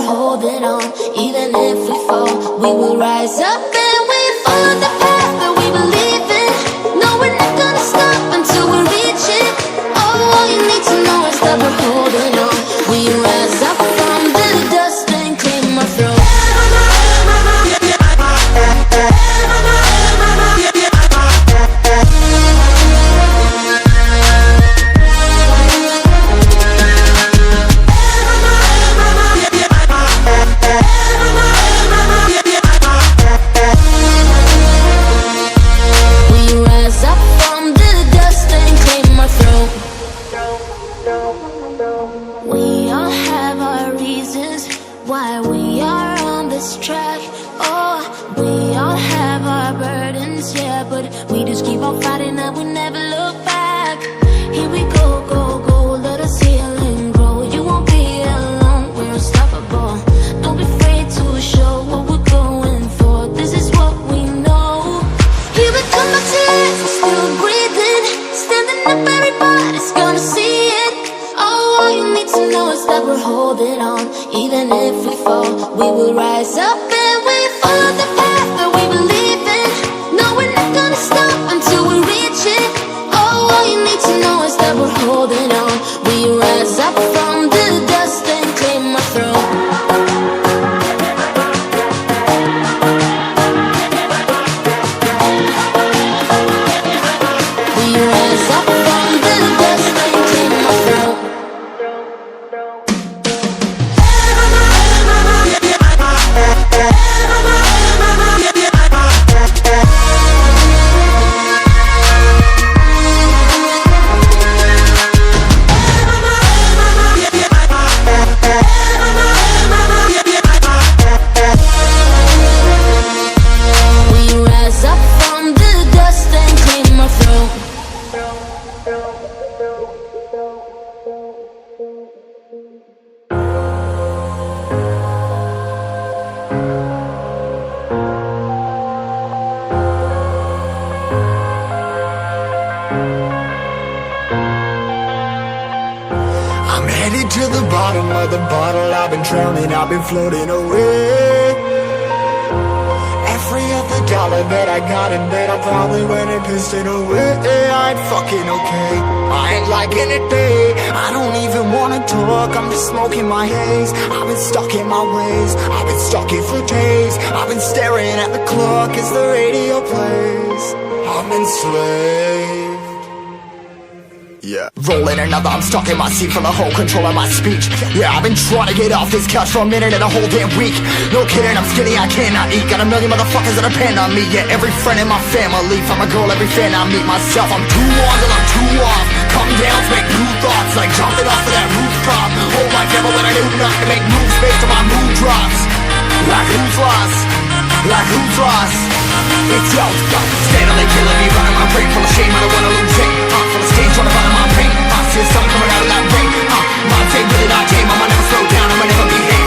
we're holding on. Even if we fall, we will rise up and we follow the path that we believe in. No, we're not gonna stop until we reach it. Oh, all you need to know is that we're holding on. We rise up from the dust and claim our throne. We all have our reasons why we are on this track. Oh, we all have our burdens, yeah, but we just keep on fighting and we never look back. Here we go, go, go, let us heal and grow. You won't be alone, we're unstoppable. Don't be afraid to show what we're going for. This is what we know. Here we come back to life, we're still breathing. Standing up, everybody's gonna see it. All you need to know is that we're holding on. Even if we fall, we will rise up and we follow the path that we believe in. No, we're not gonna stop until we reach it. Oh, all you need to know is that we're holding on. We rise up from the dust and claim our throne. We rise up from the dust and claim our throne. I'm headed to the bottom of the bottle. I've been drowning, I've been floating away. Every other dollar that I got in bed, I probably went and pissed it away. I ain't fucking okay, I ain't liking it, babe. I don't even wanna talk, I'm just smoking my haze. I've been stuck in my ways, I've been stuck here for days. I've been staring at the clock as the radio plays. I'm enslaved. Yeah. Rolling another, I'm stuck in my seat for the whole control of my speech. Yeah, I've been trying to get off this couch for a minute and a whole damn week. No kidding, I'm skinny, I cannot eat. Got a million motherfuckers that depend on me. Yeah, every friend in my family, from a girl, every fan I meet myself. I'm too on till I'm too off. Come down to make new thoughts, like jumping off of that rooftop. Hold my devil when I do not to make moves based on my mood drops. Like who's lost? Like who's lost? It's yo, steadily killing me, running my brain full of shame. I don't wanna lose it. Full of stage, trying to find my pain. I see the sun coming out of that rain. My day really not tame. I'ma never slow down, I'ma never behave.